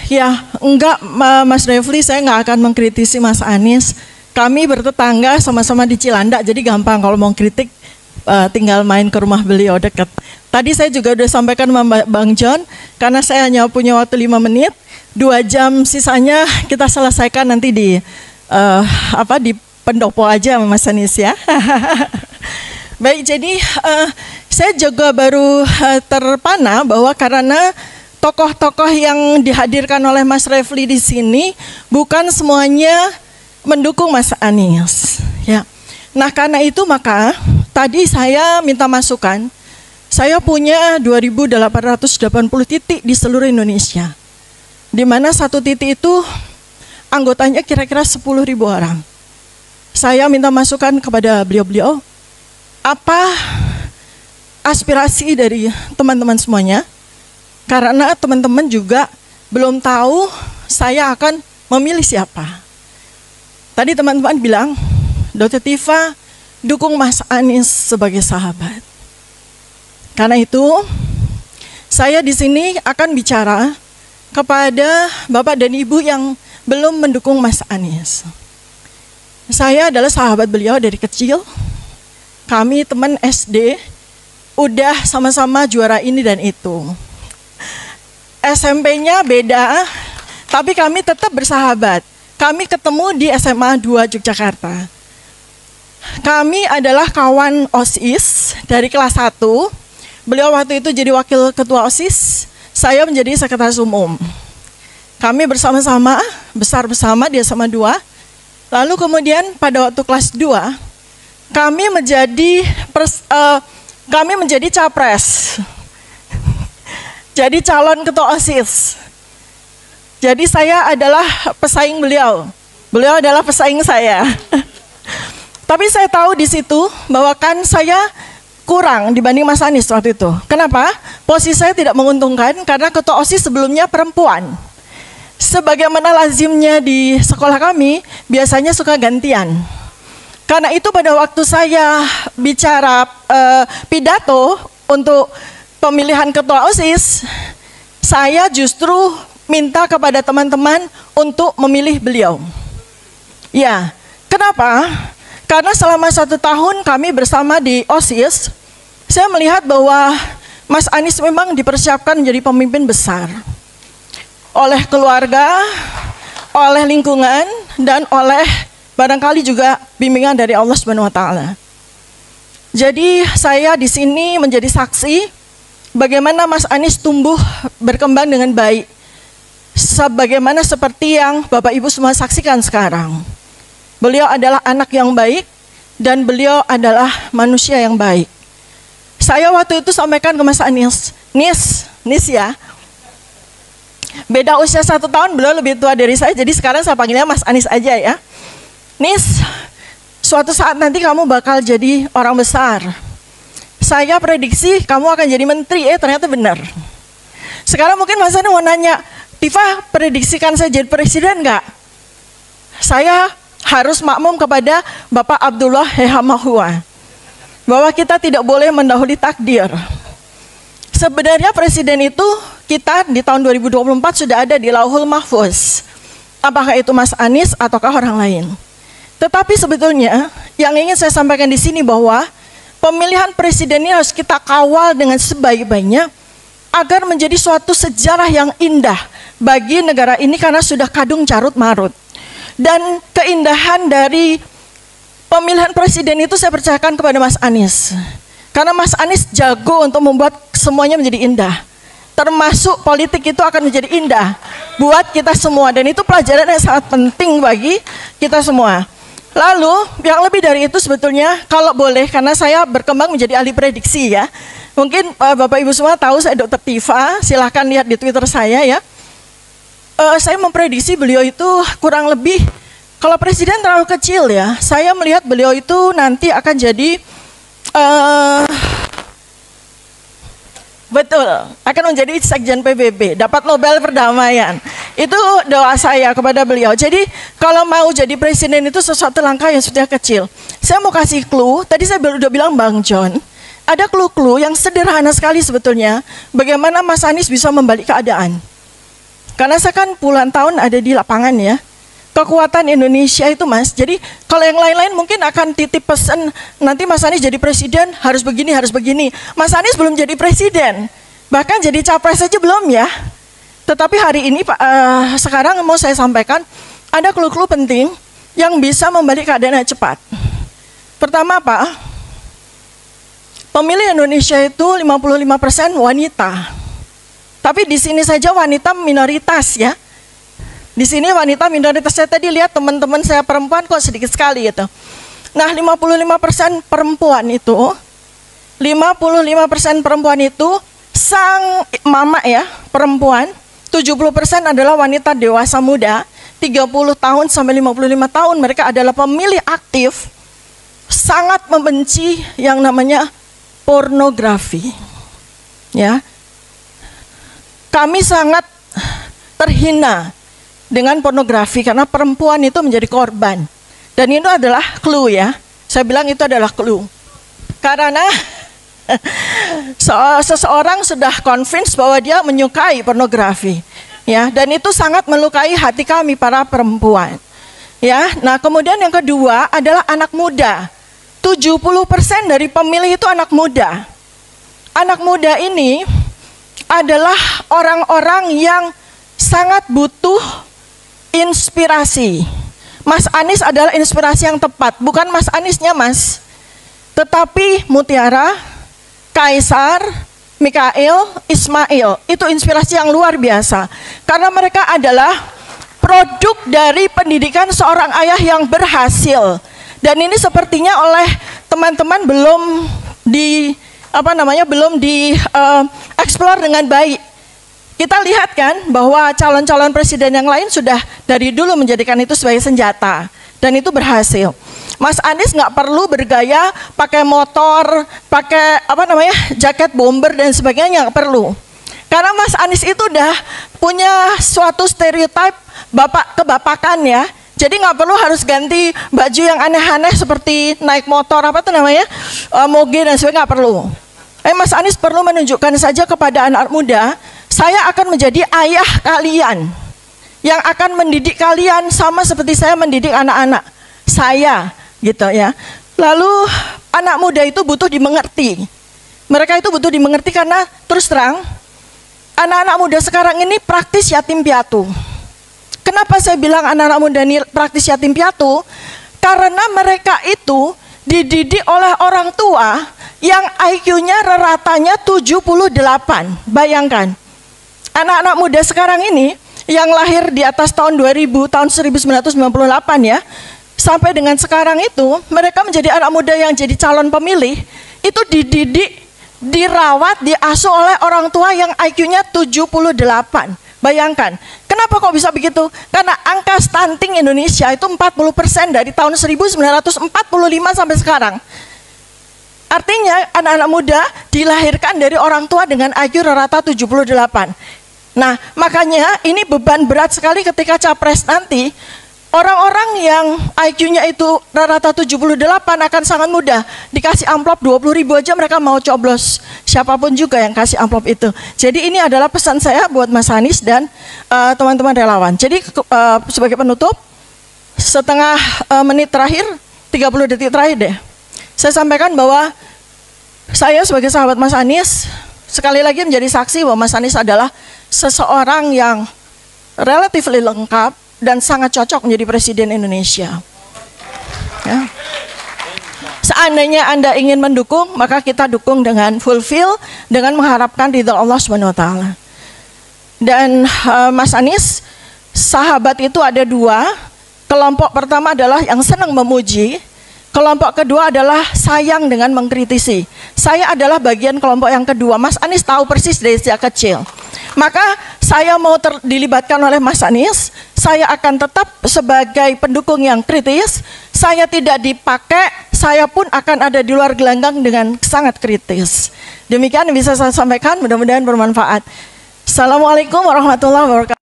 Ya, enggak Mas Refli, saya nggak akan mengkritisi Mas Anies. Kami bertetangga sama-sama di Cilandak, jadi gampang kalau mau kritik tinggal main ke rumah beliau dekat. Tadi saya juga udah sampaikan sama Bang John, karena saya hanya punya waktu 5 menit, 2 jam sisanya kita selesaikan nanti di di pendopo aja Mas Anies ya. Baik, jadi saya juga baru terpana bahwa karena tokoh-tokoh yang dihadirkan oleh Mas Refli di sini bukan semuanya mendukung Mas Anies. Ya. Nah karena itu maka tadi saya minta masukan. Saya punya 2.880 titik di seluruh Indonesia. Di mana satu titik itu anggotanya kira-kira 10.000 orang. Saya minta masukan kepada beliau-beliau, apa aspirasi dari teman-teman semuanya, karena teman-teman juga belum tahu saya akan memilih siapa. Tadi teman-teman bilang, Dr. Tifa dukung Mas Anies sebagai sahabat. Karena itu, saya di sini akan bicara kepada Bapak dan Ibu yang belum mendukung Mas Anies. Saya adalah sahabat beliau dari kecil. Kami teman SD, udah sama-sama juara ini dan itu. SMP-nya beda, tapi kami tetap bersahabat. Kami ketemu di SMA 2 Yogyakarta. Kami adalah kawan OSIS dari kelas 1. Beliau waktu itu jadi wakil ketua OSIS, saya menjadi sekretaris umum. Kami bersama-sama, besar bersama di SMA 2. Lalu kemudian pada waktu kelas 2, kami menjadi capres. Jadi calon ketua OSIS. Jadi saya adalah pesaing beliau. Beliau adalah pesaing saya. Tapi saya tahu di situ bahwa kan saya kurang dibanding Mas Anies waktu itu. Kenapa? Posisi saya tidak menguntungkan karena ketua OSIS sebelumnya perempuan. Sebagaimana lazimnya di sekolah kami, biasanya suka gantian. Karena itu pada waktu saya bicara pidato untuk pemilihan ketua OSIS, saya justru minta kepada teman-teman untuk memilih beliau. Ya, kenapa? Karena selama 1 tahun kami bersama di OSIS, saya melihat bahwa Mas Anies memang dipersiapkan menjadi pemimpin besar. Oleh keluarga, oleh lingkungan, dan oleh barangkali juga bimbingan dari Allah SWT. Jadi saya di sini menjadi saksi bagaimana Mas Anies tumbuh berkembang dengan baik. Sebagaimana seperti yang Bapak Ibu semua saksikan sekarang. Beliau adalah anak yang baik dan beliau adalah manusia yang baik. Saya waktu itu sampaikan ke Mas Anies, Nis ya, beda usia 1 tahun, beliau lebih tua dari saya, jadi sekarang saya panggilnya Mas Anies aja ya. Nis, suatu saat nanti kamu bakal jadi orang besar. Saya prediksi kamu akan jadi menteri, ternyata benar. Sekarang mungkin Mas Anies mau nanya, Tifa prediksikan saya jadi presiden enggak? Saya harus makmum kepada Bapak Abdullah Hehamahua, bahwa kita tidak boleh mendahului takdir. Sebenarnya presiden itu kita di tahun 2024 sudah ada di Lauhul Mahfuz. Apakah itu Mas Anies ataukah orang lain? Tetapi sebetulnya yang ingin saya sampaikan di sini bahwa pemilihan presiden ini harus kita kawal dengan sebaik-baiknya agar menjadi suatu sejarah yang indah bagi negara ini karena sudah kadung carut marut. Dan keindahan dari pemilihan presiden itu saya percayakan kepada Mas Anies. Karena Mas Anies jago untuk membuat semuanya menjadi indah. Termasuk politik itu akan menjadi indah buat kita semua. Dan itu pelajaran yang sangat penting bagi kita semua. Lalu yang lebih dari itu sebetulnya kalau boleh, karena saya berkembang menjadi ahli prediksi ya. Mungkin Bapak Ibu semua tahu saya Dr. Tifa, silahkan lihat di Twitter saya ya. Saya memprediksi beliau itu kurang lebih, kalau presiden terlalu kecil ya, saya melihat beliau itu nanti akan jadi betul, akan menjadi sekjen PBB, dapat Nobel Perdamaian. Itu doa saya kepada beliau. Jadi kalau mau jadi presiden itu sesuatu langkah yang sudah kecil. Saya mau kasih clue, tadi saya udah bilang Bang John, ada clue-clue yang sederhana sekali sebetulnya, bagaimana Mas Anies bisa membalik keadaan. Karena saya kan puluhan tahun ada di lapangan ya. Kekuatan Indonesia itu Mas. Jadi kalau yang lain-lain mungkin akan titip pesan, nanti Mas Anies jadi presiden harus begini, harus begini. Mas Anies belum jadi presiden. Bahkan jadi capres saja belum ya. Tetapi hari ini sekarang mau saya sampaikan, ada clue-clue penting yang bisa membalik keadaan cepat. Pertama Pak, pemilih Indonesia itu 55% wanita. Tapi di sini saja wanita minoritas ya. Di sini wanita minoritas, saya tadi lihat teman-teman saya perempuan kok sedikit sekali gitu. Nah 55% perempuan itu, 55% perempuan itu sang mama ya, perempuan, 70% adalah wanita dewasa muda, 30 tahun sampai 55 tahun, mereka adalah pemilih aktif, sangat membenci yang namanya pornografi. Ya. Kami sangat terhina dengan pornografi karena perempuan itu menjadi korban. Dan itu adalah clue ya. Saya bilang itu adalah clue. Karena seseorang sudah convince bahwa dia menyukai pornografi. Ya, dan itu sangat melukai hati kami para perempuan. Ya, nah kemudian yang kedua adalah anak muda. 70% dari pemilih itu anak muda. Anak muda ini adalah orang-orang yang sangat butuh inspirasi. Mas Anies adalah inspirasi yang tepat, bukan Mas Aniesnya Mas, tetapi Mutiara, Kaisar, Mikael, Ismail, itu inspirasi yang luar biasa. Karena mereka adalah produk dari pendidikan seorang ayah yang berhasil. Dan ini sepertinya oleh teman-teman belum explore dengan baik. Kita lihat kan bahwa calon-calon presiden yang lain sudah dari dulu menjadikan itu sebagai senjata. Dan itu berhasil. Mas Anies nggak perlu bergaya pakai motor, pakai jaket bomber dan sebagainya, nggak perlu. Karena Mas Anies itu udah punya suatu stereotip bapak kebapakan ya. Jadi nggak perlu harus ganti baju yang aneh-aneh seperti naik motor moge dan sebagainya, nggak perlu. Mas Anies perlu menunjukkan saja kepada anak muda, saya akan menjadi ayah kalian yang akan mendidik kalian sama seperti saya mendidik anak-anak saya, gitu ya. Lalu anak muda itu butuh dimengerti. Mereka itu butuh dimengerti karena terus terang anak-anak muda sekarang ini praktis yatim piatu. Kenapa saya bilang anak-anak muda ini praktis yatim piatu? Karena mereka itu dididik oleh orang tua yang IQ-nya ratanya 78. Bayangkan, anak-anak muda sekarang ini yang lahir di atas tahun 2000, tahun 1998 ya, sampai dengan sekarang itu, mereka menjadi anak muda yang jadi calon pemilih, itu dididik, dirawat, diasuh oleh orang tua yang IQ-nya 78. Bayangkan, kenapa kok bisa begitu? Karena angka stunting Indonesia itu 40% dari tahun 1945 sampai sekarang. Artinya anak-anak muda dilahirkan dari orang tua dengan IQ rata 78. Nah, makanya ini beban berat sekali ketika capres nanti. Orang-orang yang IQ-nya itu rata 78 akan sangat mudah. Dikasih amplop 20.000 aja mereka mau coblos. Siapapun juga yang kasih amplop itu. Jadi ini adalah pesan saya buat Mas Anies dan teman-teman relawan. Jadi sebagai penutup, setengah menit terakhir, 30 detik terakhir deh. Saya sampaikan bahwa saya sebagai sahabat Mas Anies, sekali lagi menjadi saksi bahwa Mas Anies adalah seseorang yang relatif lengkap dan sangat cocok menjadi presiden Indonesia. Ya. Seandainya Anda ingin mendukung, maka kita dukung dengan fulfill, dengan mengharapkan ridha Allah SWT. Dan Mas Anies, sahabat itu ada dua. Kelompok pertama adalah yang senang memuji. Kelompok kedua adalah sayang dengan mengkritisi. Saya adalah bagian kelompok yang kedua. Mas Anies tahu persis dari sejak kecil. Maka saya mau dilibatkan oleh Mas Anies. Saya akan tetap sebagai pendukung yang kritis. Saya tidak dipakai, saya pun akan ada di luar gelanggang dengan sangat kritis. Demikian yang bisa saya sampaikan, mudah-mudahan bermanfaat. Assalamualaikum warahmatullahi wabarakatuh.